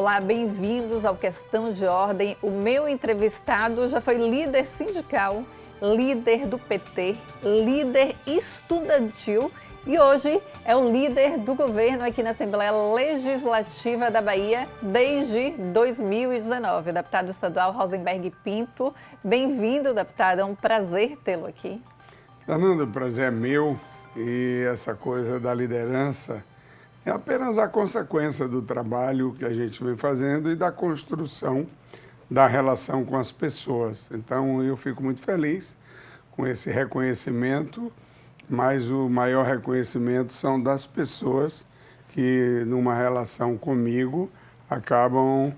Olá, bem-vindos ao Questão de Ordem. O meu entrevistado já foi líder sindical, líder do PT, líder estudantil e hoje é o líder do governo aqui na Assembleia Legislativa da Bahia desde 2019. O deputado estadual Rosenberg Pinto. Bem-vindo, deputado. É um prazer tê-lo aqui. Fernanda, o prazer é meu e essa coisa da liderança é apenas a consequência do trabalho que a gente vem fazendo e da construção da relação com as pessoas. Então, eu fico muito feliz com esse reconhecimento, mas o maior reconhecimento são das pessoas que, numa relação comigo, acabam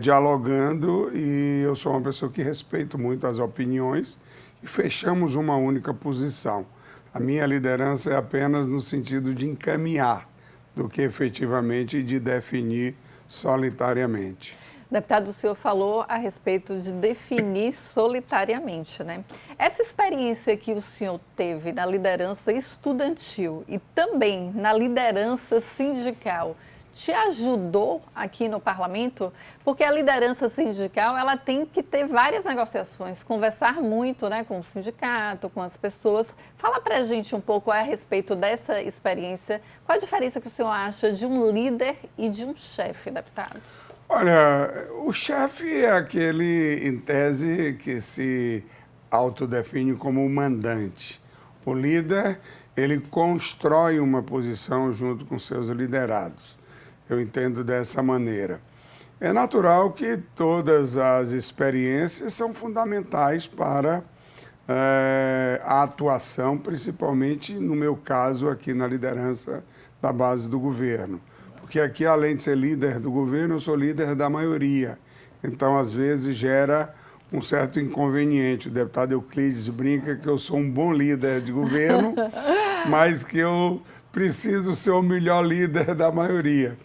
dialogando e eu sou uma pessoa que respeito muito as opiniões e fechamos uma única posição. A minha liderança é apenas no sentido de encaminhar do que efetivamente de definir solitariamente. Deputado, o senhor falou a respeito de definir solitariamente, né? Essa experiência que o senhor teve na liderança estudantil e também na liderança sindical te ajudou aqui no parlamento? Porque a liderança sindical, ela tem que ter várias negociações, conversar muito, né, com o sindicato, com as pessoas. Fala pra gente um pouco a respeito dessa experiência. Qual a diferença que o senhor acha de um líder e de um chefe, deputado? Olha, o chefe é aquele, em tese, que se autodefine como o mandante. O líder, ele constrói uma posição junto com seus liderados. Eu entendo dessa maneira. É natural que todas as experiências são fundamentais para a atuação, principalmente no meu caso aqui na liderança da base do governo. Porque aqui, além de ser líder do governo, eu sou líder da maioria. Então, às vezes, gera um certo inconveniente. O deputado Euclides brinca que eu sou um bom líder de governo, mas que eu preciso ser o melhor líder da maioria.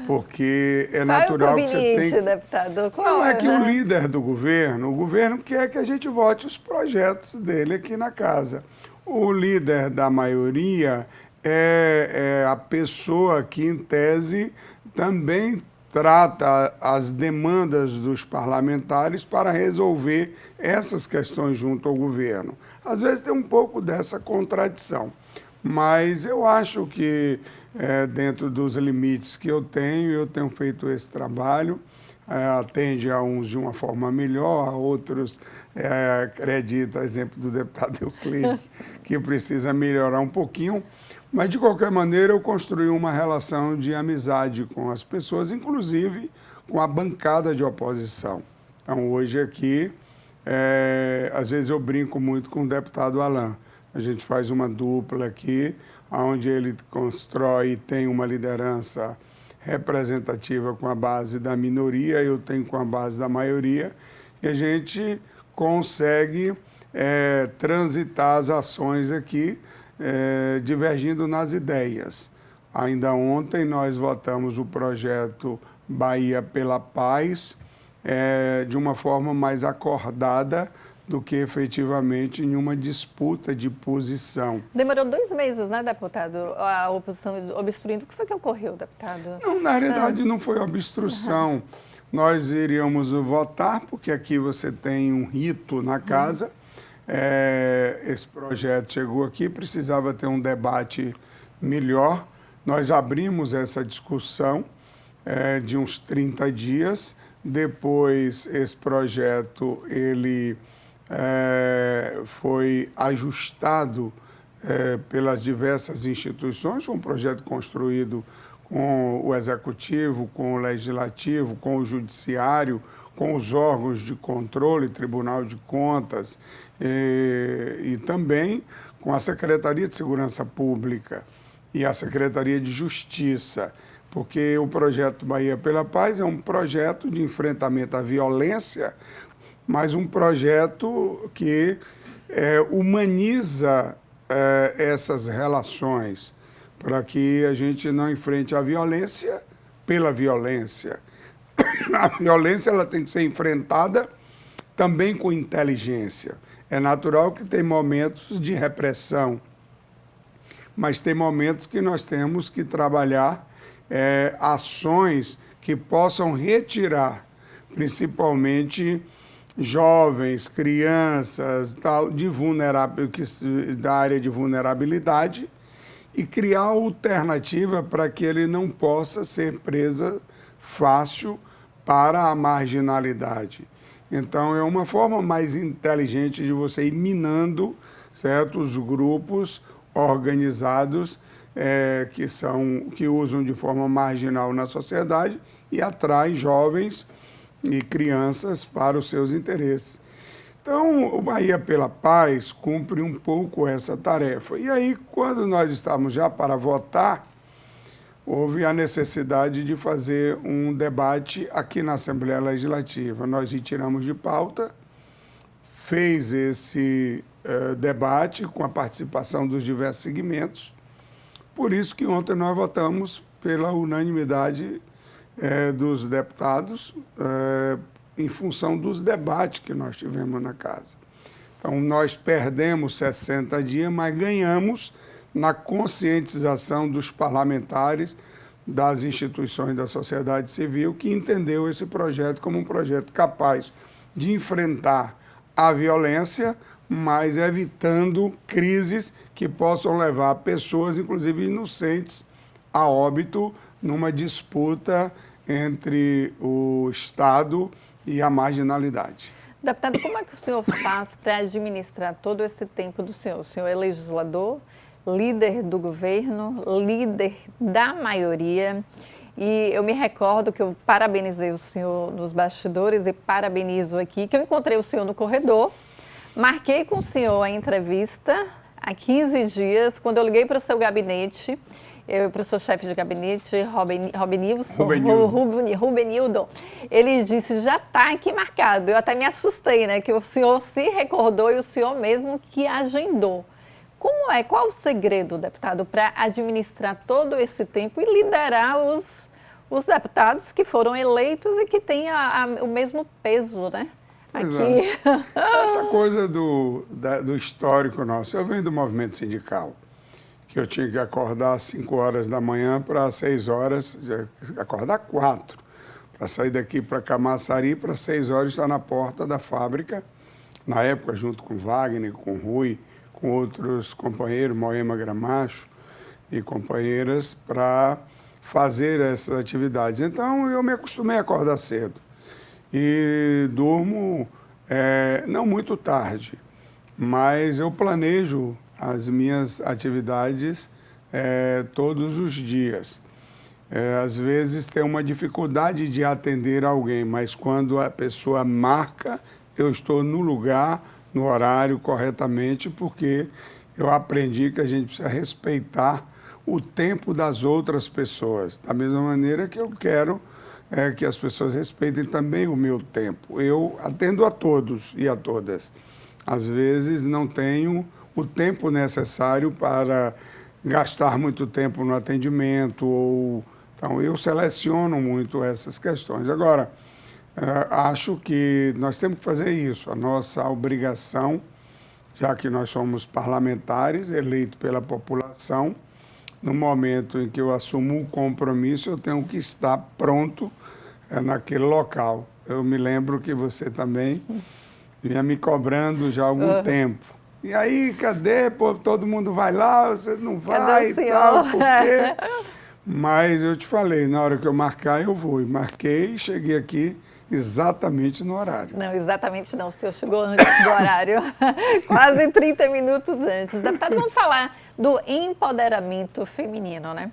Porque é natural que você tem que... deputado? Não é que o líder do governo, o governo quer que a gente vote os projetos dele aqui na casa. O líder da maioria é a pessoa que, em tese, também trata as demandas dos parlamentares para resolver essas questões junto ao governo. Às vezes tem um pouco dessa contradição, mas eu acho que dentro dos limites que eu tenho feito esse trabalho, atende a uns de uma forma melhor, a outros, acredita, exemplo do deputado Euclides, que precisa melhorar um pouquinho, mas de qualquer maneira eu construí uma relação de amizade com as pessoas, inclusive com a bancada de oposição. Então hoje aqui, às vezes eu brinco muito com o deputado Alain. A gente faz uma dupla aqui, onde ele constrói e tem uma liderança representativa com a base da minoria, eu tenho com a base da maioria, e a gente consegue transitar as ações aqui, divergindo nas ideias. Ainda ontem nós votamos o projeto Bahia pela Paz de uma forma mais acordada do que efetivamente em uma disputa de posição. Demorou 2 meses, né, deputado? A oposição obstruindo. O que foi que ocorreu, deputado? Não, na realidade não foi obstrução. Uhum. Nós iríamos votar, porque aqui você tem um rito na casa. Esse projeto chegou aqui, precisava ter um debate melhor. Nós abrimos essa discussão de uns 30 dias. Depois, esse projeto, ele foi ajustado pelas diversas instituições, um projeto construído com o Executivo, com o Legislativo, com o Judiciário, com os órgãos de controle, Tribunal de Contas, e também com a Secretaria de Segurança Pública e a Secretaria de Justiça, porque o projeto Bahia pela Paz é um projeto de enfrentamento à violência, mas um projeto que humaniza essas relações, para que a gente não enfrente a violência pela violência. A violência ela tem que ser enfrentada também com inteligência. É natural que tem momentos de repressão, mas tem momentos que nós temos que trabalhar ações que possam retirar, principalmente jovens, crianças, tal, da área de vulnerabilidade, e criar alternativa para que ele não possa ser presa fácil para a marginalidade. Então, é uma forma mais inteligente de você ir minando certos grupos organizados que usam de forma marginal na sociedade e atraem jovens e crianças para os seus interesses. Então, o Bahia pela Paz cumpre um pouco essa tarefa. E aí, quando nós estávamos já para votar, houve a necessidade de fazer um debate aqui na Assembleia Legislativa. Nós retiramos de pauta, fez esse debate com a participação dos diversos segmentos. Por isso que ontem nós votamos pela unanimidade dos deputados, em função dos debates que nós tivemos na casa. Então, nós perdemos 60 dias, mas ganhamos na conscientização dos parlamentares, das instituições da sociedade civil, que entendeu esse projeto como um projeto capaz de enfrentar a violência, mas evitando crises que possam levar pessoas, inclusive inocentes, a óbito numa disputa entre o Estado e a marginalidade. Deputado, como é que o senhor faz para administrar todo esse tempo do senhor? O senhor é legislador, líder do governo, líder da maioria, e eu me recordo que eu parabenizei o senhor nos bastidores e parabenizo aqui, que eu encontrei o senhor no corredor, marquei com o senhor a entrevista há 15 dias, quando eu liguei para o seu gabinete, para o seu chefe de gabinete, Rubenildo, ele disse, já está aqui marcado. Eu até me assustei, né, que o senhor se recordou e o senhor mesmo que agendou. Qual o segredo, deputado, para administrar todo esse tempo e liderar os deputados que foram eleitos e que têm o mesmo peso, né? Aqui. Essa coisa do histórico nosso, eu venho do movimento sindical, que eu tinha que acordar às 5 horas da manhã para 6 horas, acordar 4, para sair daqui para Camaçari, para 6 horas estar na porta da fábrica, na época junto com Wagner, com Rui, com outros companheiros, Moema Gramacho e companheiras, para fazer essas atividades. Então, eu me acostumei a acordar cedo e durmo não muito tarde, mas eu planejo as minhas atividades todos os dias. Às vezes tem uma dificuldade de atender alguém, mas quando a pessoa marca, eu estou no lugar, no horário corretamente, porque eu aprendi que a gente precisa respeitar o tempo das outras pessoas, da mesma maneira que eu quero que as pessoas respeitem também o meu tempo. Eu atendo a todos e a todas. Às vezes não tenho o tempo necessário para gastar muito tempo no atendimento, então eu seleciono muito essas questões. Agora, acho que nós temos que fazer isso, a nossa obrigação, já que nós somos parlamentares, eleitos pela população, no momento em que eu assumo o compromisso, eu tenho que estar pronto naquele local. Eu me lembro que você também vinha me cobrando já há algum tempo. E aí, cadê? Pô, todo mundo vai lá, você não vai e tal, por quê? Mas eu te falei, na hora que eu marcar, eu vou. E marquei e cheguei aqui exatamente no horário. Não, exatamente não. O senhor chegou antes do horário, quase 30 minutos antes. Deputado, vamos falar do empoderamento feminino, né?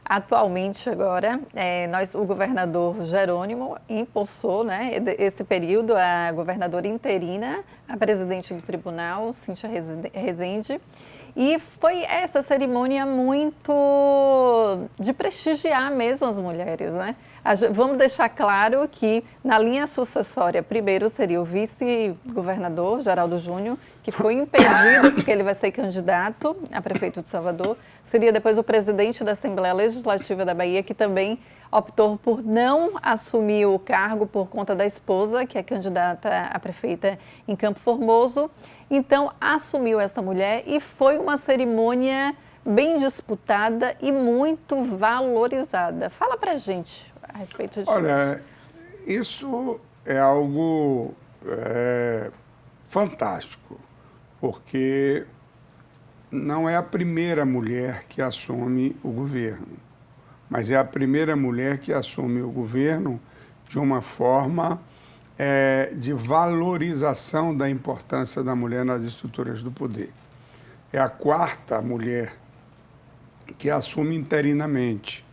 Atualmente, agora, o governador Jerônimo impulsou, né, esse período, a governadora interina, a presidente do tribunal, Cíntia Rezende, e foi essa cerimônia muito de prestigiar mesmo as mulheres, né? Vamos deixar claro que na linha sucessória, primeiro seria o vice-governador, Geraldo Júnior, que foi impedido porque ele vai ser candidato a prefeito de Salvador. Seria depois o presidente da Assembleia Legislativa da Bahia, que também optou por não assumir o cargo por conta da esposa, que é candidata a prefeita em Campo Formoso. Então, assumiu essa mulher e foi uma cerimônia bem disputada e muito valorizada. Fala pra gente a respeito disso? Olha, isso é algo fantástico, porque não é a primeira mulher que assume o governo, mas é a primeira mulher que assume o governo de uma forma de valorização da importância da mulher nas estruturas do poder. É a quarta mulher que assume interinamente.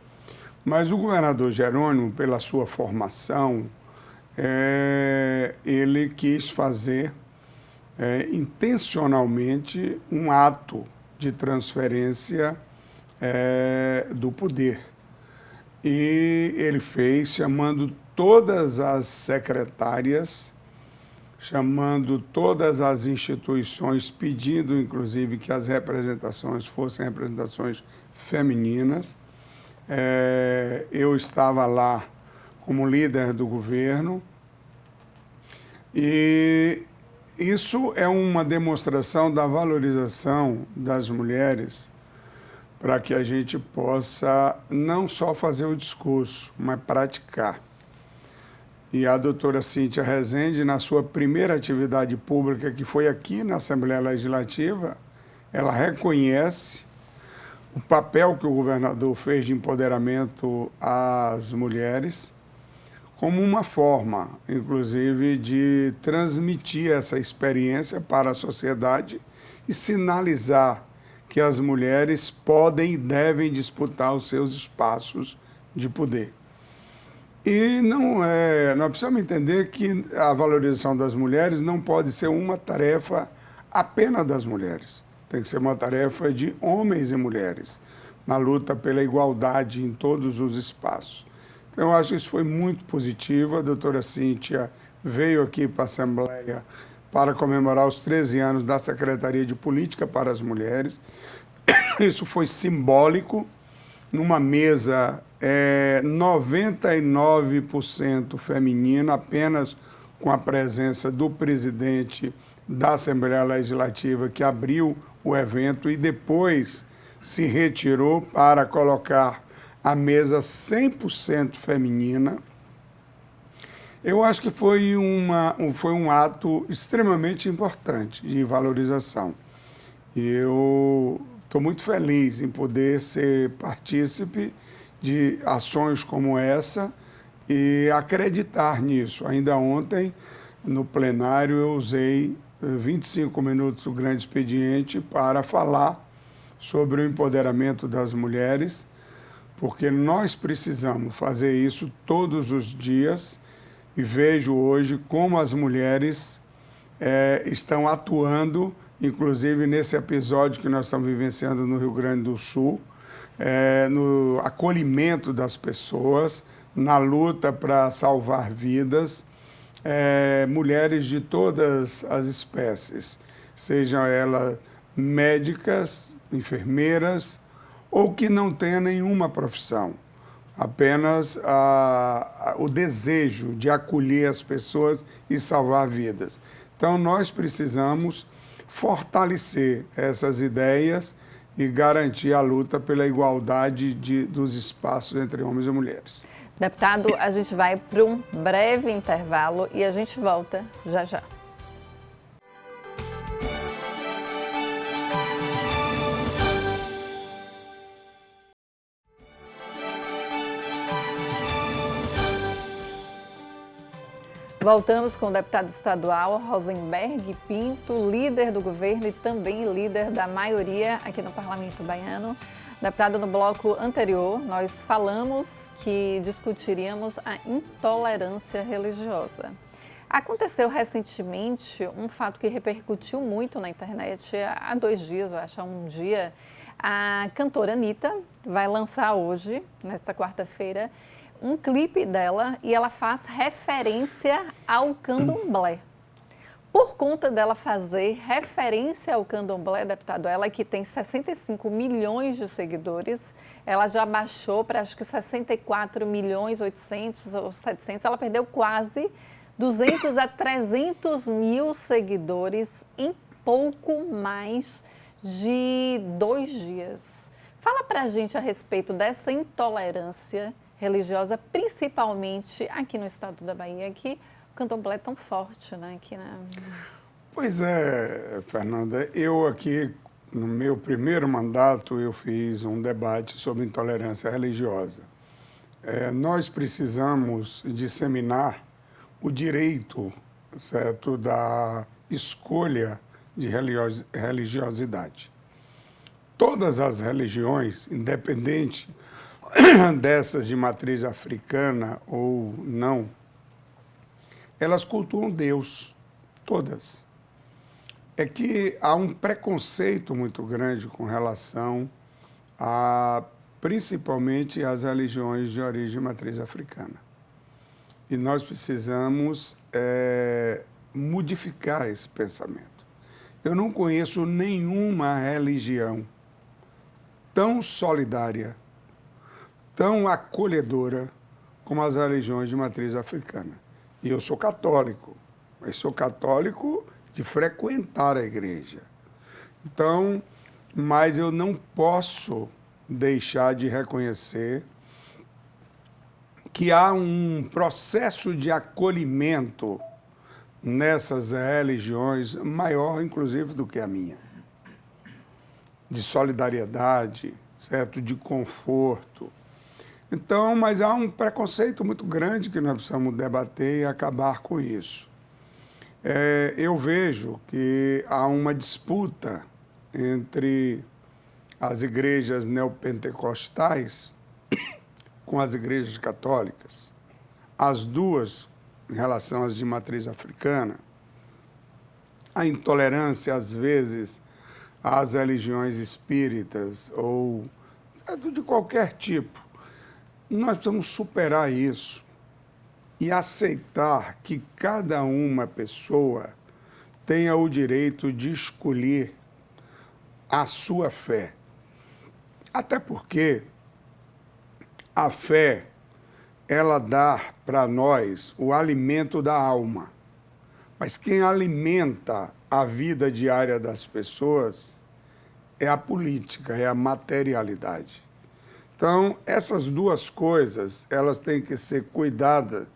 Mas o governador Jerônimo, pela sua formação, ele quis fazer intencionalmente um ato de transferência do poder. E ele fez chamando todas as secretárias, chamando todas as instituições, pedindo, inclusive, que as representações fossem representações femininas. Eu estava lá como líder do governo e isso é uma demonstração da valorização das mulheres para que a gente possa não só fazer o discurso, mas praticar. E a doutora Cíntia Rezende, na sua primeira atividade pública, que foi aqui na Assembleia Legislativa, ela reconhece o papel que o governador fez de empoderamento às mulheres como uma forma, inclusive, de transmitir essa experiência para a sociedade e sinalizar que as mulheres podem e devem disputar os seus espaços de poder. E nós precisamos entender que a valorização das mulheres não pode ser uma tarefa apenas das mulheres. Tem que ser uma tarefa de homens e mulheres, na luta pela igualdade em todos os espaços. Então, eu acho que isso foi muito positivo. A doutora Cíntia veio aqui para a Assembleia para comemorar os 13 anos da Secretaria de Política para as Mulheres. Isso foi simbólico, numa mesa 99% feminina, apenas com a presença do presidente da Assembleia Legislativa, que abriu o evento e depois se retirou para colocar a mesa 100% feminina. Eu acho que foi um ato extremamente importante de valorização. E eu estou muito feliz em poder ser partícipe de ações como essa e acreditar nisso. Ainda ontem, no plenário, eu usei 25 minutos do grande expediente para falar sobre o empoderamento das mulheres, porque nós precisamos fazer isso todos os dias e vejo hoje como as mulheres estão atuando, inclusive nesse episódio que nós estamos vivenciando no Rio Grande do Sul, no acolhimento das pessoas, na luta para salvar vidas, mulheres de todas as espécies, sejam elas médicas, enfermeiras, ou que não tenha nenhuma profissão, apenas o desejo de acolher as pessoas e salvar vidas. Então, nós precisamos fortalecer essas ideias e garantir a luta pela igualdade dos espaços entre homens e mulheres. Deputado, a gente vai para um breve intervalo e a gente volta já já. Voltamos com o deputado estadual Rosenberg Pinto, líder do governo e também líder da maioria aqui no Parlamento Baiano. Deputado, no bloco anterior, nós falamos que discutiríamos a intolerância religiosa. Aconteceu recentemente um fato que repercutiu muito na internet há 2 dias, eu acho, há um dia. A cantora Anitta vai lançar hoje, nesta quarta-feira, um clipe dela e ela faz referência ao candomblé. Por conta dela fazer referência ao candomblé, deputado, ela que tem 65 milhões de seguidores, ela já baixou para acho que 64 milhões 800 ou 700, ela perdeu quase 200 a 300 mil seguidores em pouco mais de 2 dias. Fala para a gente a respeito dessa intolerância religiosa, principalmente aqui no estado da Bahia, que o candomblé é tão forte, né? Pois é, Fernanda, eu aqui, no meu primeiro mandato, eu fiz um debate sobre intolerância religiosa. Nós precisamos disseminar o direito, certo, da escolha de religiosidade. Todas as religiões, independente dessas de matriz africana ou não, elas cultuam Deus, todas. É que há um preconceito muito grande com relação a, principalmente, as religiões de origem de matriz africana. E nós precisamos modificar esse pensamento. Eu não conheço nenhuma religião tão solidária, tão acolhedora como as religiões de matriz africana. E eu sou católico, mas sou católico de frequentar a igreja. Então, mas eu não posso deixar de reconhecer que há um processo de acolhimento nessas religiões maior, inclusive, do que a minha. De solidariedade, certo? De conforto. Então, mas há um preconceito muito grande que nós precisamos debater e acabar com isso. Eu vejo que há uma disputa entre as igrejas neopentecostais com as igrejas católicas, as duas em relação às de matriz africana, a intolerância, às vezes, às religiões espíritas ou de qualquer tipo. Nós precisamos superar isso e aceitar que cada uma pessoa tenha o direito de escolher a sua fé. Até porque a fé, ela dá para nós o alimento da alma. Mas quem alimenta a vida diária das pessoas é a política, é a materialidade. Então, essas duas coisas, elas têm que ser cuidadas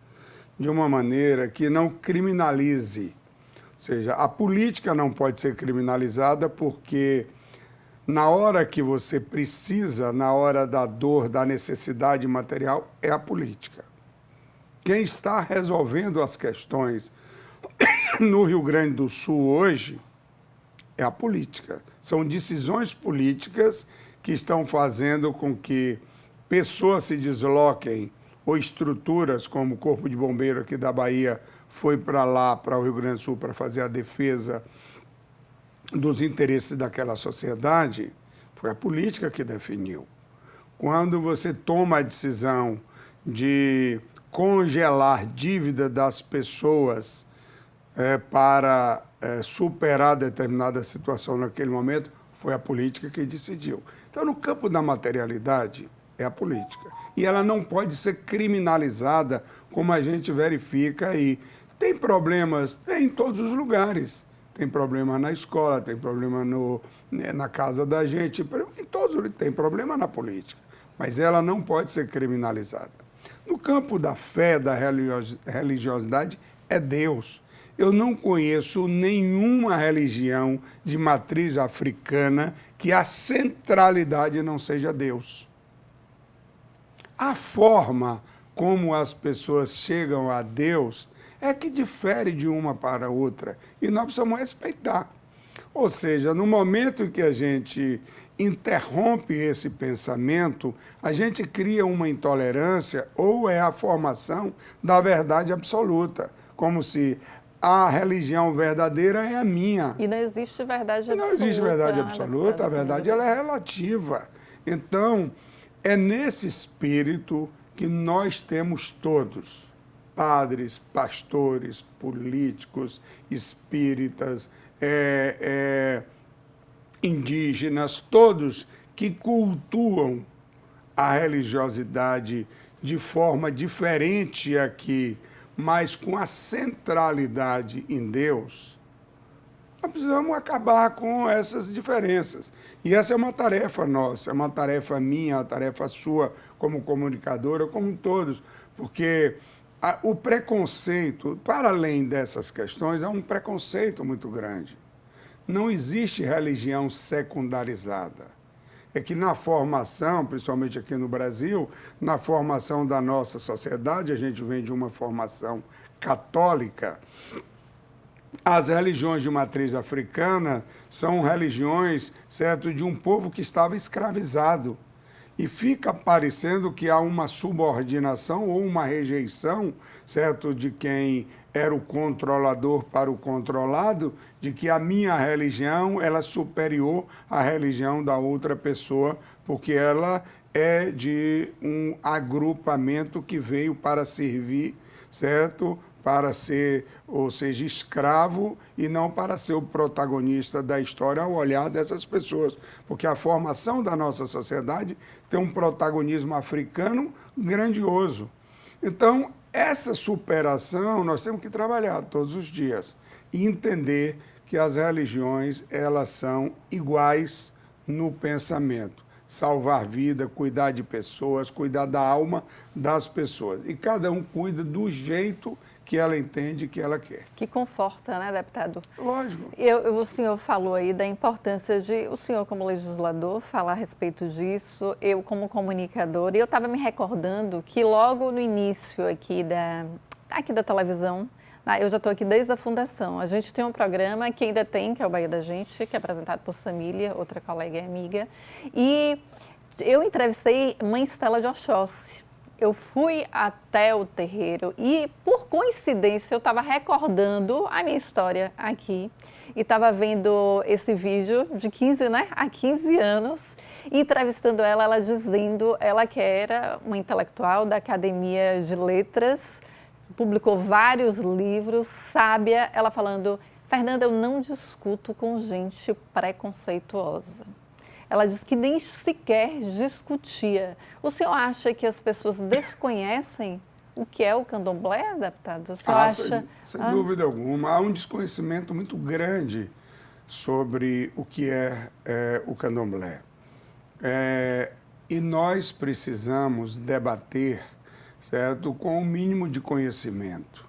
de uma maneira que não criminalize. Ou seja, a política não pode ser criminalizada porque na hora que você precisa, na hora da dor, da necessidade material, é a política. Quem está resolvendo as questões no Rio Grande do Sul hoje é a política. São decisões políticas que estão fazendo com que pessoas se desloquem ou estruturas como o Corpo de Bombeiro aqui da Bahia foi para lá, para o Rio Grande do Sul, para fazer a defesa dos interesses daquela sociedade, foi a política que definiu. Quando você toma a decisão de congelar dívida das pessoas para superar determinada situação naquele momento, foi a política que decidiu. Então, no campo da materialidade, é a política. E ela não pode ser criminalizada, como a gente verifica aí. Tem problemas, tem em todos os lugares. Tem problema na escola, tem problema na casa da gente, em todos tem problema na política. Mas ela não pode ser criminalizada. No campo da fé, da religiosidade, é Deus. Eu não conheço nenhuma religião de matriz africana que a centralidade não seja Deus. A forma como as pessoas chegam a Deus é que difere de uma para outra e nós precisamos respeitar. Ou seja, no momento em que a gente interrompe esse pensamento, a gente cria uma intolerância ou é a formação da verdade absoluta, como se a religião verdadeira é a minha. E não existe verdade absoluta. Não existe verdade absoluta, a verdade ela é relativa. Então, é nesse espírito que nós temos todos, padres, pastores, políticos, espíritas, indígenas, todos que cultuam a religiosidade de forma diferente aqui, mas com a centralidade em Deus, Nós precisamos acabar com essas diferenças. E essa é uma tarefa nossa, é uma tarefa minha, uma tarefa sua como comunicadora, como todos, porque o preconceito, para além dessas questões, é um preconceito muito grande. Não existe religião secundarizada. É que na formação, principalmente aqui no Brasil, na formação da nossa sociedade, a gente vem de uma formação católica. As religiões de matriz africana são religiões, certo, de um povo que estava escravizado. E fica parecendo que há uma subordinação ou uma rejeição, certo, de quem era o controlador para o controlado, de que a minha religião ela é superior à religião da outra pessoa, porque ela é de um agrupamento que veio para servir, certo? Para ser, ou seja, escravo e não para ser o protagonista da história ao olhar dessas pessoas. Porque a formação da nossa sociedade tem um protagonismo africano grandioso. Então, essa superação nós temos que trabalhar todos os dias e entender que as religiões elas são iguais no pensamento. Salvar vida, cuidar de pessoas, cuidar da alma das pessoas. E cada um cuida do jeito que ela entende que ela quer. Que conforta, né, deputado? Lógico. O senhor falou aí da importância de o senhor, como legislador, falar a respeito disso, eu como comunicador, e eu estava me recordando que logo no início aqui da televisão, eu já estou aqui desde a fundação, a gente tem um programa que ainda tem, que é o Bahia da Gente, que é apresentado por Samília, outra colega e amiga, e eu entrevistei mãe Estela de Oxóssi. Eu fui até o terreiro e, por coincidência, eu estava recordando a minha história aqui e estava vendo esse vídeo de 15, né, há 15 anos, e entrevistando ela, ela dizendo, ela que era uma intelectual da Academia de Letras, publicou vários livros, sábia, ela falando, Fernanda, eu não discuto com gente preconceituosa. Ela disse que nem sequer discutia. O senhor acha que as pessoas desconhecem o que é o candomblé, deputado? O senhor acha... Sem dúvida alguma. Há um desconhecimento muito grande sobre o que é o candomblé. E nós precisamos debater, certo, com o mínimo de conhecimento,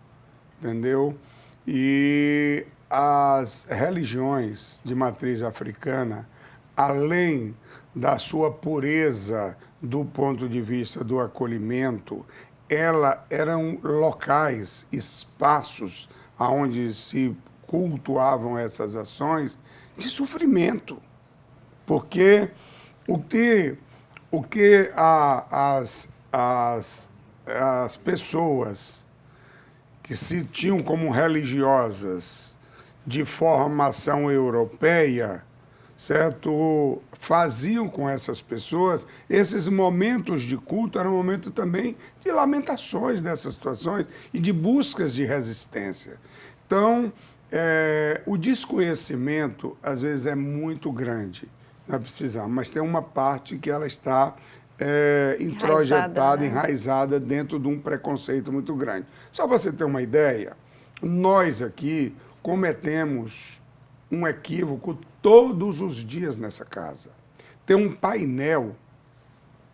entendeu? E as religiões de matriz africana, além da sua pureza do ponto de vista do acolhimento, eram locais, espaços onde se cultuavam essas ações de sofrimento. Porque o que as pessoas que se tinham como religiosas de formação europeia, certo, faziam com essas pessoas, esses momentos de culto eram momentos também de lamentações dessas situações e de buscas de resistência. Então, o desconhecimento, às vezes, é muito grande, nós precisamos, mas tem uma parte que ela está introjetada, enraizada dentro de um preconceito muito grande. Só para você ter uma ideia, nós aqui cometemos um equívoco todos os dias nessa casa. Tem um painel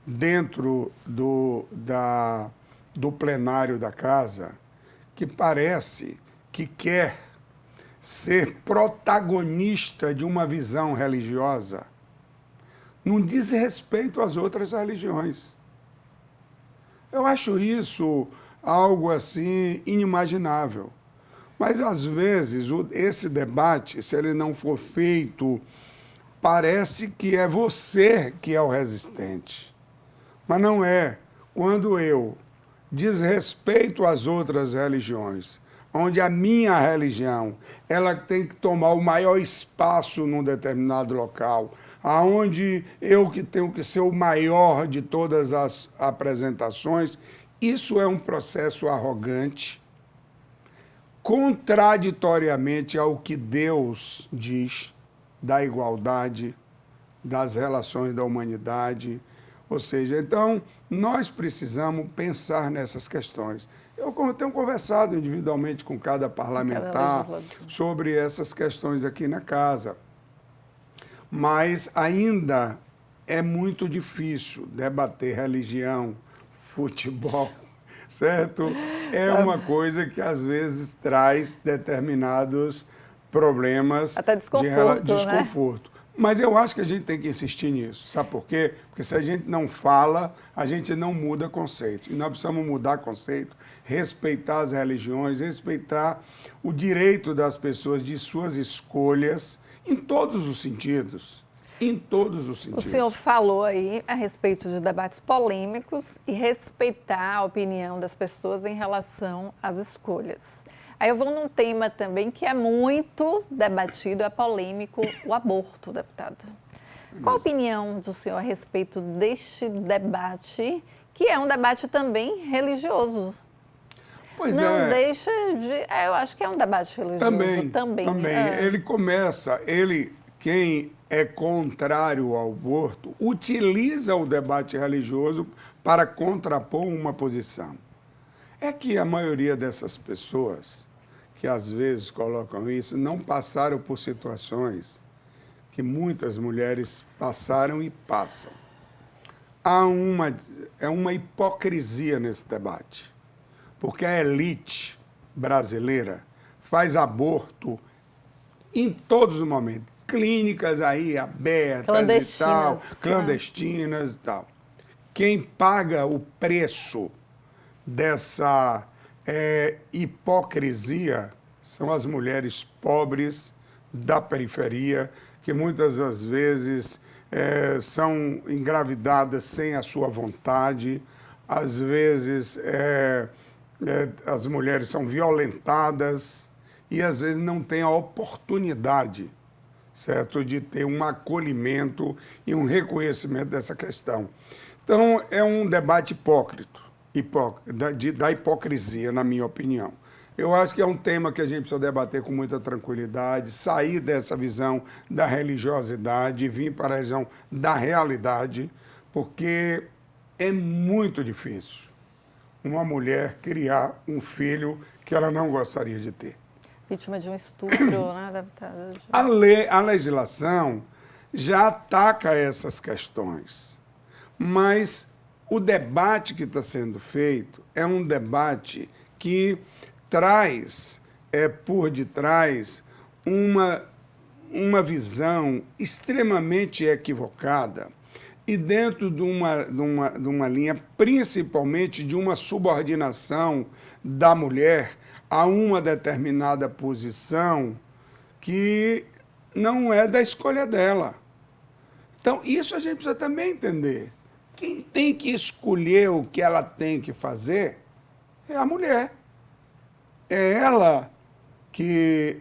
dentro do plenário da casa que parece que quer ser protagonista de uma visão religiosa. Não diz respeito às outras religiões. Eu acho isso algo assim inimaginável. Mas, às vezes, esse debate, se ele não for feito, parece que é você que é o resistente. Mas não é. Quando eu desrespeito as outras religiões, onde a minha religião ela tem que tomar o maior espaço num determinado local, aonde eu que tenho que ser o maior de todas as apresentações, isso é um processo arrogante, contraditoriamente ao que Deus diz da igualdade, das relações da humanidade. Ou seja, então, nós precisamos pensar nessas questões. Eu tenho conversado individualmente com cada parlamentar sobre essas questões aqui na casa, mas ainda é muito difícil debater religião, futebol, certo? É uma coisa que às vezes traz determinados problemas até desconforto. Né? Mas eu acho que a gente tem que insistir nisso. Sabe por quê? Porque se a gente não fala, a gente não muda conceito. E nós precisamos mudar conceito, respeitar as religiões, respeitar o direito das pessoas de suas escolhas em todos os sentidos. Em todos os sentidos. O senhor falou aí a respeito de debates polêmicos e respeitar a opinião das pessoas em relação às escolhas. Aí eu vou num tema também que é muito debatido, é polêmico, o aborto, deputado. Qual a opinião do senhor a respeito deste debate, que é um debate também religioso? Pois não deixa de... eu acho que é um debate religioso também. Ele começa, quem é contrário ao aborto, utiliza o debate religioso para contrapor uma posição. É que a maioria dessas pessoas que às vezes colocam isso não passaram por situações que muitas mulheres passaram e passam. Há uma hipocrisia nesse debate, porque a elite brasileira faz aborto em todos os momentos. Clínicas aí abertas e tal, clandestinas e tal. Quem paga o preço dessa hipocrisia são as mulheres pobres da periferia, que muitas das vezes são engravidadas sem a sua vontade, às vezes as mulheres são violentadas e às vezes não têm a oportunidade, certo, de ter um acolhimento e um reconhecimento dessa questão. Então, é um debate da hipocrisia, na minha opinião. Eu acho que é um tema que a gente precisa debater com muita tranquilidade, sair dessa visão da religiosidade e vir para a visão da realidade, porque é muito difícil uma mulher criar um filho que ela não gostaria de ter. Vítima de um estupro, né, deputada? A legislação já ataca essas questões, mas o debate que está sendo feito é um debate que traz, por detrás, uma visão extremamente equivocada e dentro de uma linha, principalmente de uma subordinação da mulher a uma determinada posição que não é da escolha dela. Então, isso a gente precisa também entender. Quem tem que escolher o que ela tem que fazer é a mulher. É ela que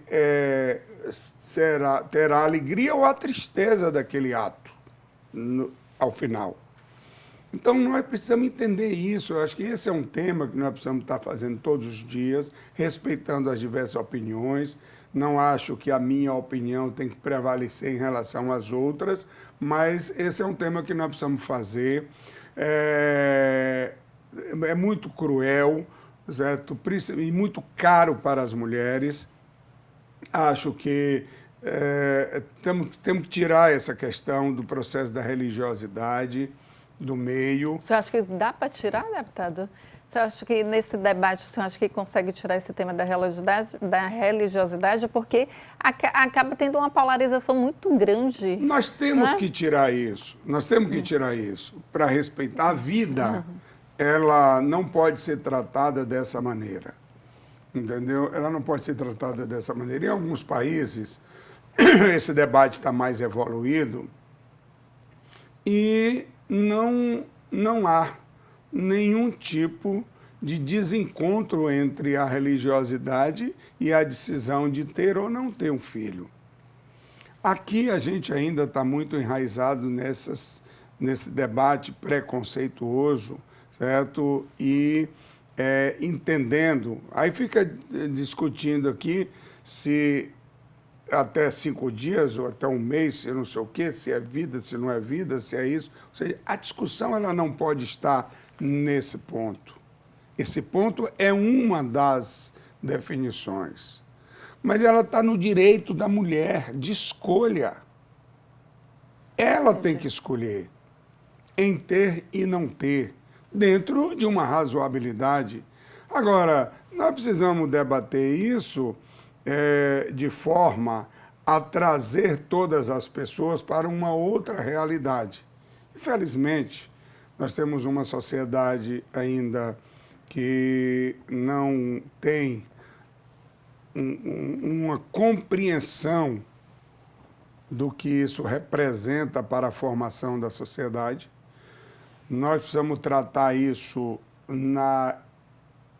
terá a alegria ou a tristeza daquele ato ao final. Então, nós precisamos entender isso. Eu acho que esse é um tema que nós precisamos estar fazendo todos os dias, respeitando as diversas opiniões. Não acho que a minha opinião tem que prevalecer em relação às outras, mas esse é um tema que nós precisamos fazer. É muito cruel, certo? E muito caro para as mulheres. Acho que temos que tirar essa questão do processo da religiosidade do meio. Você acha que dá para tirar, deputado? Você acha que nesse debate, você acha que consegue tirar esse tema da religiosidade? Porque acaba tendo uma polarização muito grande. Nós temos que tirar isso. Nós temos que tirar isso para respeitar a vida. Ela não pode ser tratada dessa maneira. Entendeu? Ela não pode ser tratada dessa maneira. Em alguns países, esse debate está mais evoluído e não há nenhum tipo de desencontro entre a religiosidade e a decisão de ter ou não ter um filho. Aqui a gente ainda está muito enraizado nesse debate preconceituoso, certo? E entendendo, aí fica discutindo aqui se até 5 dias ou até um mês, se não sei o quê, se é vida, se não é vida, se é isso. Ou seja, a discussão ela não pode estar nesse ponto. Esse ponto é uma das definições. Mas ela está no direito da mulher de escolha. Ela tem que escolher em ter e não ter, dentro de uma razoabilidade. Agora, nós precisamos debater isso de forma a trazer todas as pessoas para uma outra realidade. Infelizmente, nós temos uma sociedade ainda que não tem uma compreensão do que isso representa para a formação da sociedade. Nós precisamos tratar isso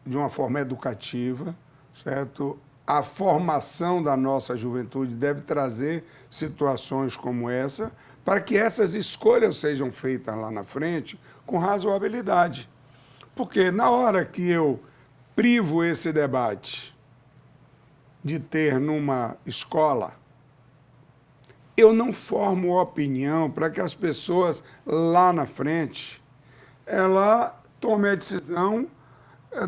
de uma forma educativa, certo? A formação da nossa juventude deve trazer situações como essa, para que essas escolhas sejam feitas lá na frente com razoabilidade. Porque na hora que eu privo esse debate de ter numa escola, eu não formo opinião para que as pessoas lá na frente ela tome a decisão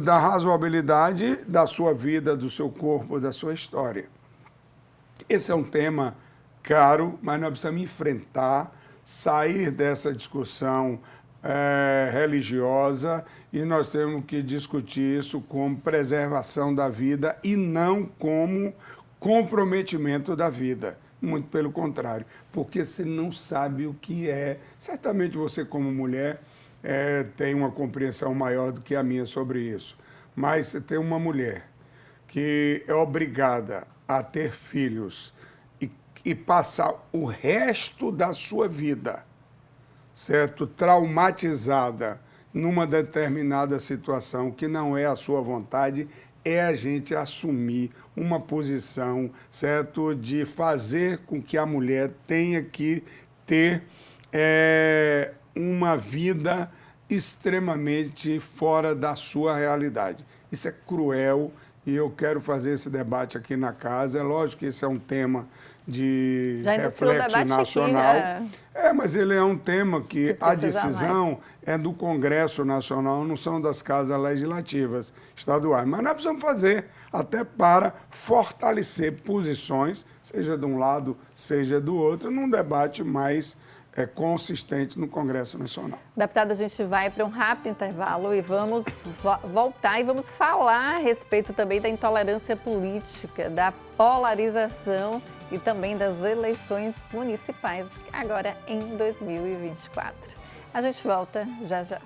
da razoabilidade da sua vida, do seu corpo, da sua história. Esse é um tema caro, mas nós precisamos enfrentar, sair dessa discussão religiosa e nós temos que discutir isso como preservação da vida e não como comprometimento da vida. Muito pelo contrário, porque você não sabe o que é. Certamente você, como mulher, tem uma compreensão maior do que a minha sobre isso. Mas você tem uma mulher que é obrigada a ter filhos e passar o resto da sua vida, certo, traumatizada numa determinada situação que não é a sua vontade, é a gente assumir uma posição, certo, de fazer com que a mulher tenha que ter uma vida extremamente fora da sua realidade. Isso é cruel e eu quero fazer esse debate aqui na casa. É lógico que esse é um tema de reflexo nacional. Aqui, mas ele é um tema que a decisão é do Congresso Nacional, não são das casas legislativas estaduais. Mas nós precisamos fazer até para fortalecer posições, seja de um lado, seja do outro, num debate mais consistente no Congresso Nacional. Deputado, a gente vai para um rápido intervalo e vamos voltar e vamos falar a respeito também da intolerância política, da polarização e também das eleições municipais, agora em 2024. A gente volta já já.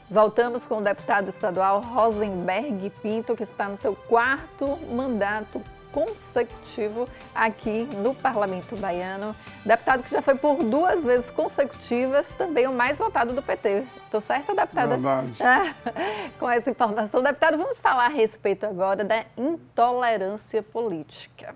Voltamos com o deputado estadual Rosenberg Pinto, que está no seu 4º mandato consecutivo aqui no Parlamento Baiano. Deputado que já foi por 2 vezes consecutivas, também o mais votado do PT. Estou certa, deputada? Verdade. Com essa informação. Deputado, vamos falar a respeito agora da intolerância política.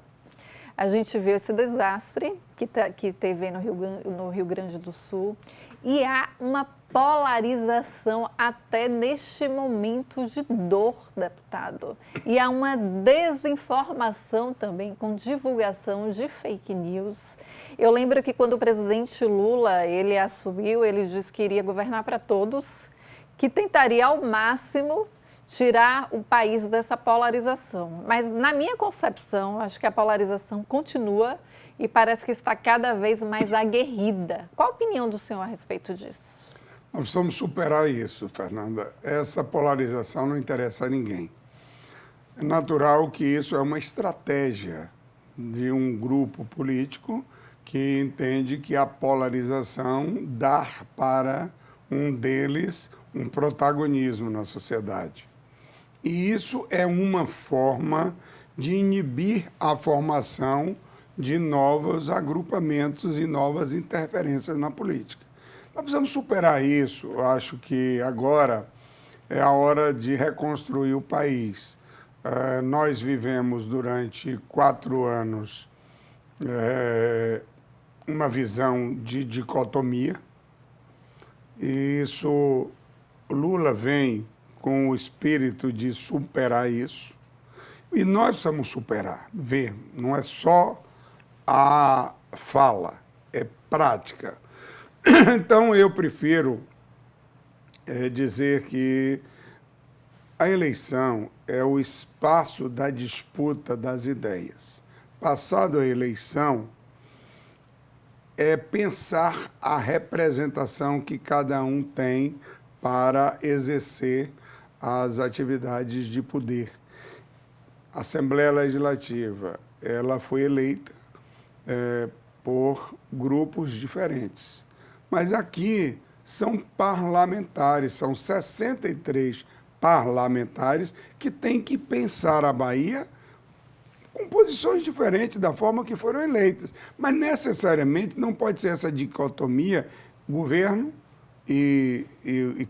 A gente viu esse desastre que teve no Rio Grande do Sul e há uma polarização até neste momento de dor, deputado. E há uma desinformação também com divulgação de fake news. Eu lembro que quando o presidente Lula, ele assumiu, ele disse que iria governar para todos, que tentaria ao máximo tirar o país dessa polarização. Mas na minha concepção, acho que a polarização continua e parece que está cada vez mais aguerrida. Qual a opinião do senhor a respeito disso? Nós precisamos superar isso, Fernanda. Essa polarização não interessa a ninguém. É natural que isso é uma estratégia de um grupo político que entende que a polarização dá para um deles um protagonismo na sociedade. E isso é uma forma de inibir a formação de novos agrupamentos e novas interferências na política. Nós precisamos superar isso. Eu acho que agora é a hora de reconstruir o país. Nós vivemos durante 4 anos uma visão de dicotomia. E isso, Lula vem com o espírito de superar isso. E nós precisamos superar, ver, não é só a fala, é prática. Então, eu prefiro dizer que a eleição é o espaço da disputa das ideias. Passado a eleição, é pensar a representação que cada um tem para exercer as atividades de poder. A Assembleia Legislativa, ela foi eleita por grupos diferentes. Mas aqui são parlamentares, são 63 parlamentares que têm que pensar a Bahia com posições diferentes da forma que foram eleitas. Mas necessariamente não pode ser essa dicotomia governo e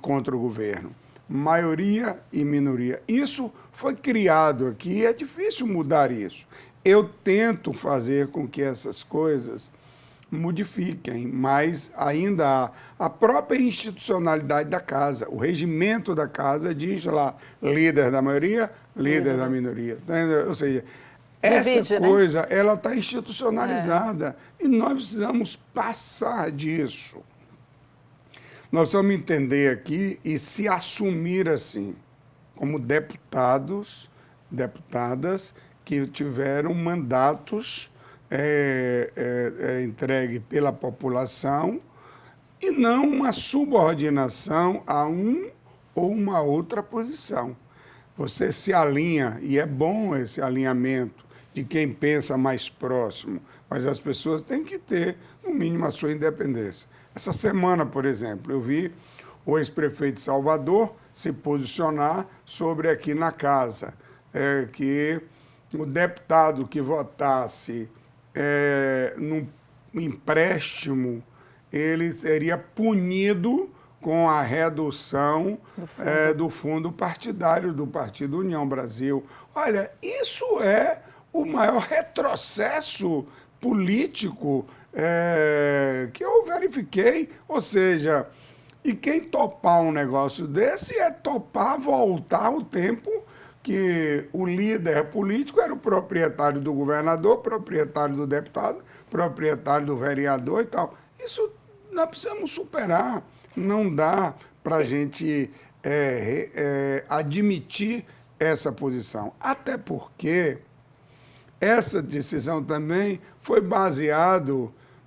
contra o governo, maioria e minoria. Isso foi criado aqui e é difícil mudar isso. Eu tento fazer com que essas coisas modifiquem, mas ainda há a própria institucionalidade da casa, o regimento da casa diz lá, líder da maioria, líder da minoria. Ou seja, essa coisa, ela está institucionalizada e nós precisamos passar disso. Nós precisamos entender aqui e se assumir assim, como deputadas que tiveram mandatos entregue pela população e não uma subordinação a um ou uma outra posição. Você se alinha, e é bom esse alinhamento de quem pensa mais próximo, mas as pessoas têm que ter, no mínimo, a sua independência. Essa semana, por exemplo, eu vi o ex-prefeito de Salvador se posicionar sobre aqui na casa, que o deputado que votasse num empréstimo, ele seria punido com a redução do fundo partidário do Partido União Brasil. Olha, isso é o maior retrocesso político que eu verifiquei. Ou seja, e quem topar um negócio desse é topar voltar o tempo que o líder político era o proprietário do governador, proprietário do deputado, proprietário do vereador e tal. Isso nós precisamos superar. Não dá para a gente admitir essa posição. Até porque essa decisão também foi baseada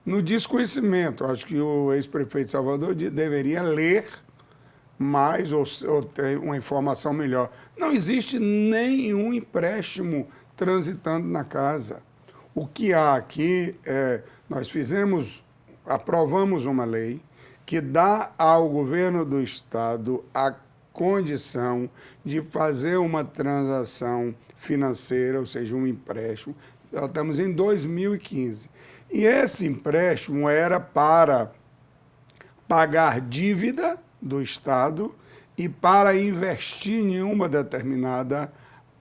no desconhecimento. Acho que o ex-prefeito de Salvador deveria ler mais ou ter uma informação melhor. Não existe nenhum empréstimo transitando na casa. O que há aqui nós aprovamos uma lei que dá ao governo do Estado a condição de fazer uma transação financeira, ou seja, um empréstimo. Nós estamos em 2015. E esse empréstimo era para pagar dívida do Estado e para investir em uma determinada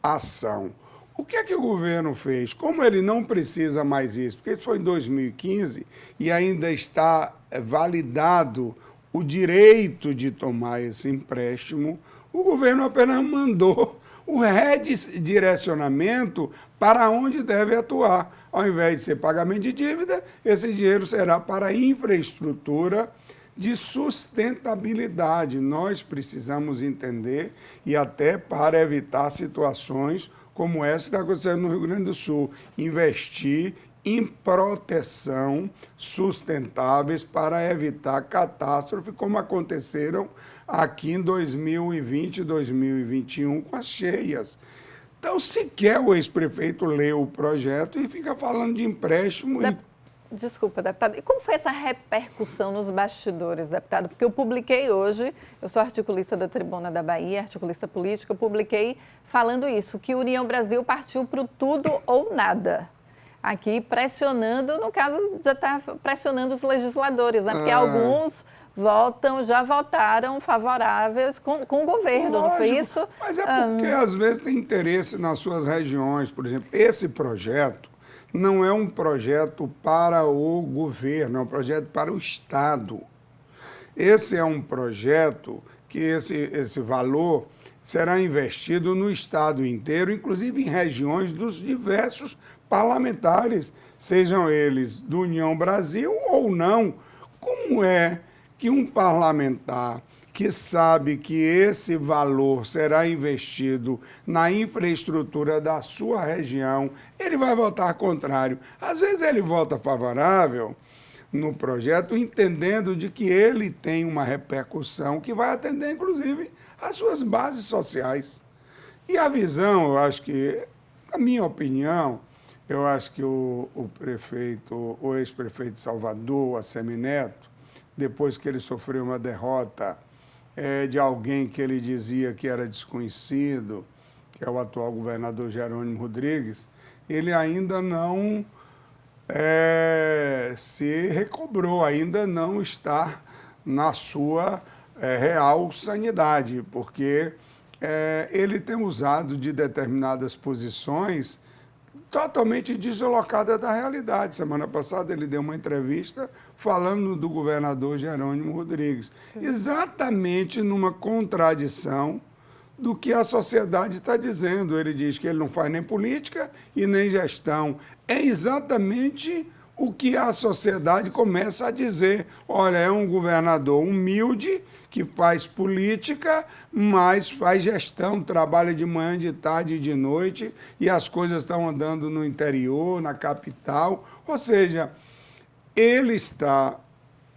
ação. O que é que o governo fez? Como ele não precisa mais isso, porque isso foi em 2015 e ainda está validado o direito de tomar esse empréstimo, o governo apenas mandou o redirecionamento para onde deve atuar. Ao invés de ser pagamento de dívida, esse dinheiro será para infraestrutura de sustentabilidade. Nós precisamos entender, e até para evitar situações como essa que está acontecendo no Rio Grande do Sul, investir em proteção sustentáveis para evitar catástrofe, como aconteceram aqui em 2020 e 2021 com as cheias. Então, sequer o ex-prefeito leu o projeto e fica falando de empréstimo. Desculpa, deputado. E como foi essa repercussão nos bastidores, deputado? Porque eu publiquei hoje, eu sou articulista da Tribuna da Bahia, articulista política, eu publiquei falando isso, que União Brasil partiu para o tudo ou nada. Aqui pressionando, no caso, já está pressionando os legisladores, né? Porque alguns já votaram favoráveis com o governo, lógico, não foi isso? Mas é porque às vezes tem interesse nas suas regiões. Por exemplo, esse projeto não é um projeto para o governo, é um projeto para o Estado. Esse é um projeto que esse valor será investido no Estado inteiro, inclusive em regiões dos diversos parlamentares, sejam eles do União Brasil ou não. Como é que um parlamentar que sabe que esse valor será investido na infraestrutura da sua região, ele vai votar contrário? Às vezes ele vota favorável no projeto, entendendo de que ele tem uma repercussão que vai atender, inclusive, às suas bases sociais. E a visão, eu acho que, na minha opinião, eu acho que o prefeito, o ex-prefeito de Salvador, Assemineto, depois que ele sofreu uma derrota de alguém que ele dizia que era desconhecido, que é o atual governador Jerônimo Rodrigues, ele ainda não se recobrou, ainda não está na sua real sanidade, porque ele tem usado de determinadas posições totalmente deslocada da realidade. Semana passada ele deu uma entrevista falando do governador Jerônimo Rodrigues, exatamente numa contradição do que a sociedade está dizendo. Ele diz que ele não faz nem política e nem gestão. É exatamente o que a sociedade começa a dizer. Olha, é um governador humilde que faz política, mas faz gestão, trabalha de manhã, de tarde e de noite, e as coisas estão andando no interior, na capital. Ou seja, ele está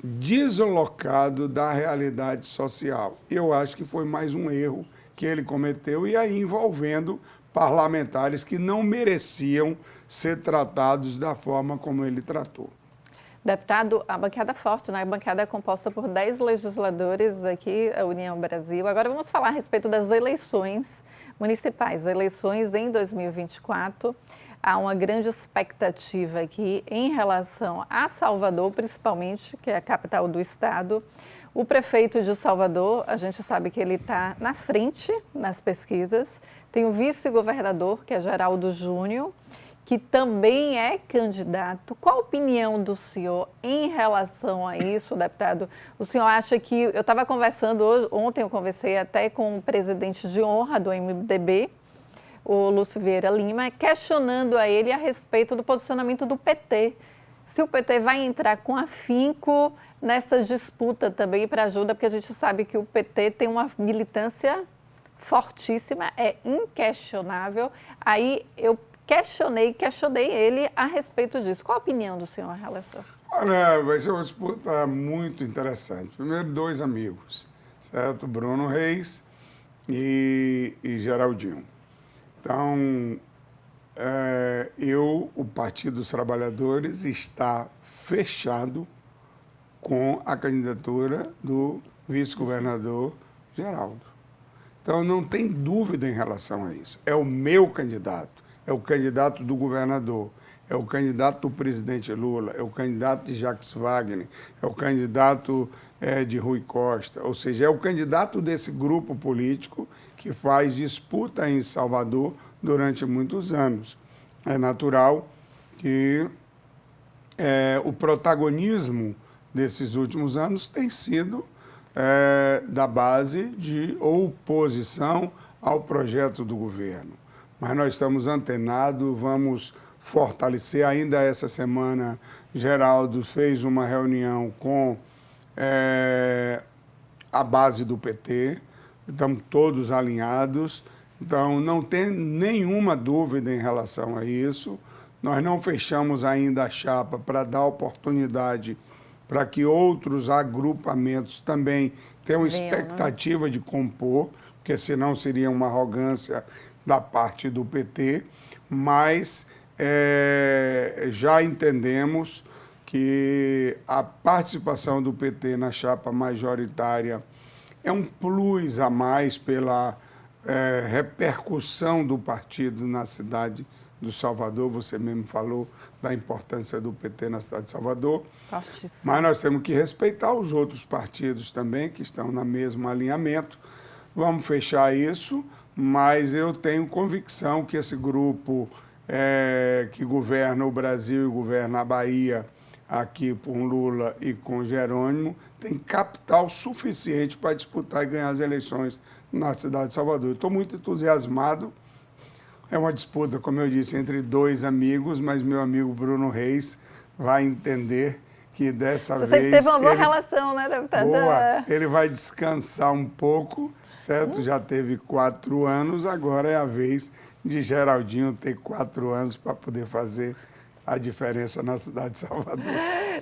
deslocado da realidade social. Eu acho que foi mais um erro que ele cometeu, e aí envolvendo parlamentares que não mereciam ser tratados da forma como ele tratou. Deputado, a bancada é forte, né? A bancada é composta por 10 legisladores aqui, a União Brasil. Agora vamos falar a respeito das eleições municipais, eleições em 2024. Há uma grande expectativa aqui em relação a Salvador, principalmente, que é a capital do estado. O prefeito de Salvador, a gente sabe que ele está na frente nas pesquisas. Tem o vice-governador, que é Geraldo Júnior, que também é candidato. Qual a opinião do senhor em relação a isso, deputado? O senhor acha que... Eu estava conversando ontem eu conversei até com o presidente de honra do MDB, o Lúcio Vieira Lima, questionando a ele a respeito do posicionamento do PT. Se o PT vai entrar com afinco nessa disputa também para ajuda, porque a gente sabe que o PT tem uma militância fortíssima, é inquestionável. Aí eu questionei ele a respeito disso. Qual a opinião do senhor em relação? Olha, vai ser uma disputa muito interessante. Primeiro, dois amigos, certo? Bruno Reis e Geraldinho. Então, o Partido dos Trabalhadores está fechado com a candidatura do vice-governador Geraldo. Então, não tem dúvida em relação a isso. É o meu candidato, é o candidato do governador, é o candidato do presidente Lula, é o candidato de Jacques Wagner, é o candidato de Rui Costa, ou seja, é o candidato desse grupo político que faz disputa em Salvador durante muitos anos. É natural que o protagonismo desses últimos anos tem sido da base de oposição ao projeto do governo. Mas nós estamos antenados, vamos fortalecer. Ainda essa semana, Geraldo fez uma reunião com a base do PT, estamos todos alinhados, então não tem nenhuma dúvida em relação a isso. Nós não fechamos ainda a chapa para dar oportunidade para que outros agrupamentos também tenham expectativa de compor, porque senão seria uma arrogância da parte do PT, mas já entendemos que a participação do PT na chapa majoritária é um plus a mais pela repercussão do partido na cidade do Salvador. Você mesmo falou da importância do PT na cidade de Salvador. Mas nós temos que respeitar os outros partidos também, que estão no mesmo alinhamento. Vamos fechar isso, mas eu tenho convicção que esse grupo que governa o Brasil e governa a Bahia, aqui com Lula e com Jerônimo, tem capital suficiente para disputar e ganhar as eleições na cidade de Salvador. Estou muito entusiasmado. É uma disputa, como eu disse, entre dois amigos, mas meu amigo Bruno Reis vai entender que dessa vez... Você sempre teve uma boa relação, né, deputada? Boa. Ele vai descansar um pouco, certo? Já teve 4 anos, agora é a vez de Geraldinho ter 4 anos para poder fazer a diferença na cidade de Salvador.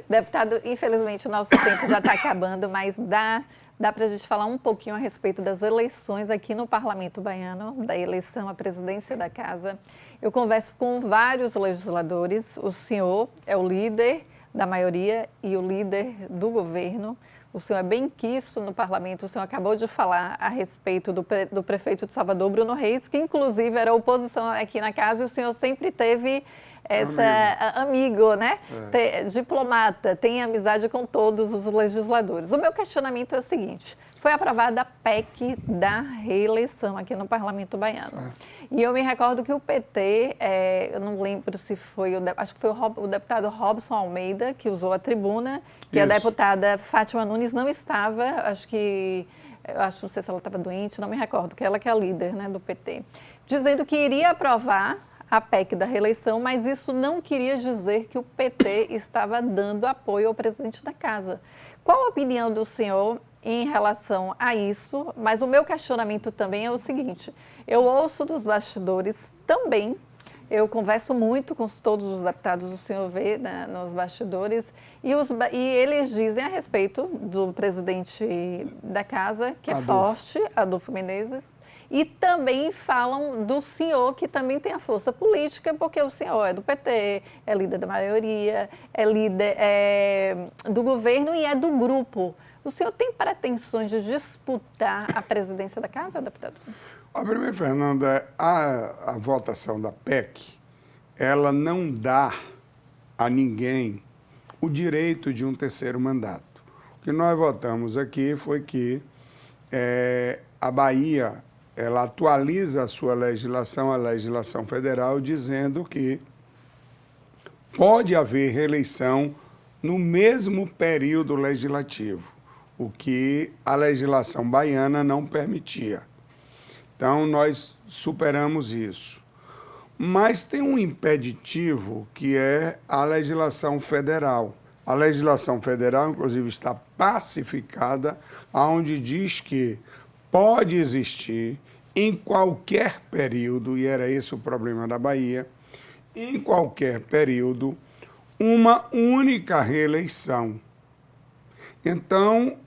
Deputado, infelizmente o nosso tempo já está acabando, mas dá para a gente falar um pouquinho a respeito das eleições aqui no Parlamento Baiano, da eleição à presidência da Casa. Eu converso com vários legisladores, o senhor é o líder da maioria e o líder do governo. O senhor é bem quisto no parlamento, o senhor acabou de falar a respeito do prefeito de Salvador, Bruno Reis, que inclusive era oposição aqui na casa, e o senhor sempre teve amigo, né? Diplomata, tem amizade com todos os legisladores. O meu questionamento é o seguinte: foi aprovada a PEC da reeleição aqui no Parlamento Baiano. Certo. E eu me recordo que o PT, eu não lembro se foi, acho que foi o deputado Robson Almeida que usou a tribuna, que a deputada Fátima Nunes não estava, não sei se ela estava doente, não me recordo, que ela que é a líder, né, do PT, dizendo que iria aprovar a PEC da reeleição, mas isso não queria dizer que o PT estava dando apoio ao presidente da Casa. Qual a opinião do senhor em relação a isso? Mas o meu questionamento também é o seguinte: eu ouço dos bastidores também, eu converso muito com todos os deputados, o senhor vê, né, nos bastidores, e eles dizem a respeito do presidente da Casa, que é forte, Adolfo Menezes, e também falam do senhor, que também tem a força política, porque o senhor é do PT, é líder da maioria, é líder do governo e é do grupo. O senhor tem pretensões de disputar a presidência da Casa, deputado? Primeiro, Fernanda, a votação da PEC, ela não dá a ninguém o direito de um terceiro mandato. O que nós votamos aqui foi que a Bahia, ela atualiza a sua legislação, a legislação federal, dizendo que pode haver reeleição no mesmo período legislativo, o que a legislação baiana não permitia. Então, nós superamos isso. Mas tem um impeditivo que é a legislação federal. A legislação federal, inclusive, está pacificada, onde diz que pode existir, em qualquer período, e era esse o problema da Bahia, em qualquer período, uma única reeleição. Então,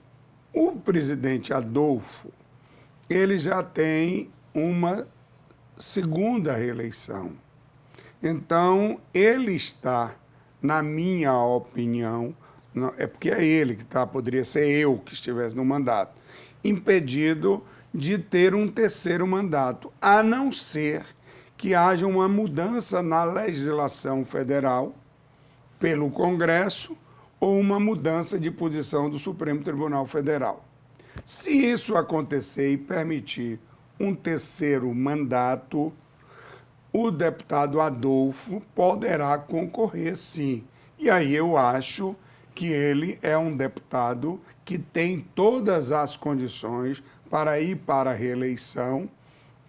o presidente Adolfo, ele já tem uma segunda reeleição. Então, ele está, na minha opinião, é porque é ele que está, poderia ser eu que estivesse no mandato, impedido de ter um terceiro mandato, a não ser que haja uma mudança na legislação federal pelo Congresso ou uma mudança de posição do Supremo Tribunal Federal. Se isso acontecer e permitir um terceiro mandato, o deputado Adolfo poderá concorrer, sim. E aí eu acho que ele é um deputado que tem todas as condições para ir para a reeleição,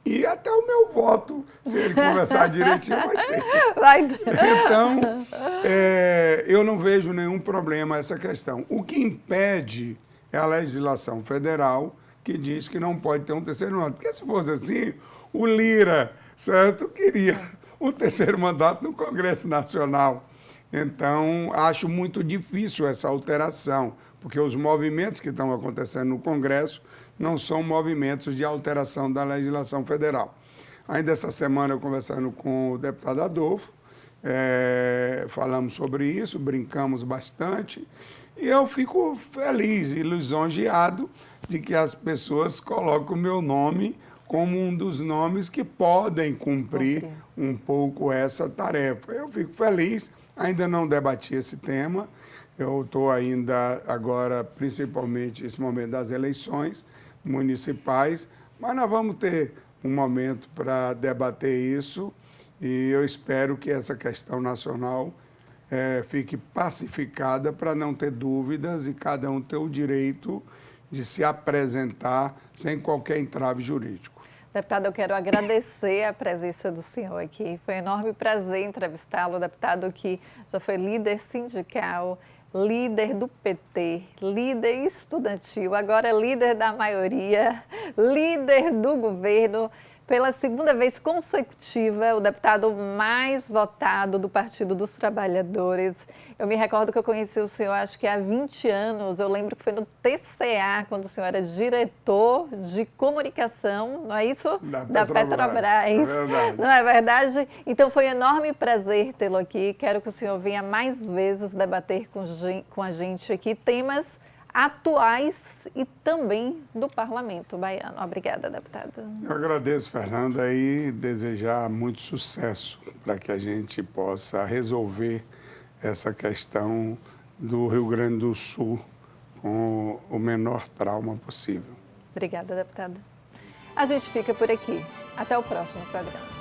e até o meu voto, se ele conversar direitinho, vai ter. Então, eu não vejo nenhum problema essa questão. O que impede é a legislação federal, que diz que não pode ter um terceiro mandato. Porque se fosse assim, o Lira, certo, queria um terceiro mandato no Congresso Nacional. Então, acho muito difícil essa alteração, porque os movimentos que estão acontecendo no Congresso não são movimentos de alteração da legislação federal. Ainda essa semana, eu conversando com o deputado Adolfo, falamos sobre isso, brincamos bastante, e eu fico feliz e lisonjeado de que as pessoas colocam o meu nome como um dos nomes que podem cumprir um pouco essa tarefa. Eu fico feliz, ainda não debati esse tema, eu estou ainda agora, principalmente esse momento das eleições municipais, mas nós vamos ter um momento para debater isso e eu espero que essa questão nacional fique pacificada para não ter dúvidas e cada um ter o direito de se apresentar sem qualquer entrave jurídico. Deputado, eu quero agradecer a presença do senhor aqui. Foi um enorme prazer entrevistá-lo, deputado que já foi líder sindical, líder do PT, líder estudantil, agora líder da maioria, líder do governo. Pela segunda vez consecutiva, o deputado mais votado do Partido dos Trabalhadores. Eu me recordo que eu conheci o senhor, acho que há 20 anos. Eu lembro que foi no TCA, quando o senhor era diretor de comunicação, não é isso? Da Petrobras. É verdade. Não é verdade? Então, foi um enorme prazer tê-lo aqui. Quero que o senhor venha mais vezes debater com a gente aqui temas atuais e também do Parlamento baiano. Obrigada, deputada. Eu agradeço, Fernanda, e desejar muito sucesso para que a gente possa resolver essa questão do Rio Grande do Sul com o menor trauma possível. Obrigada, deputada. A gente fica por aqui. Até o próximo programa.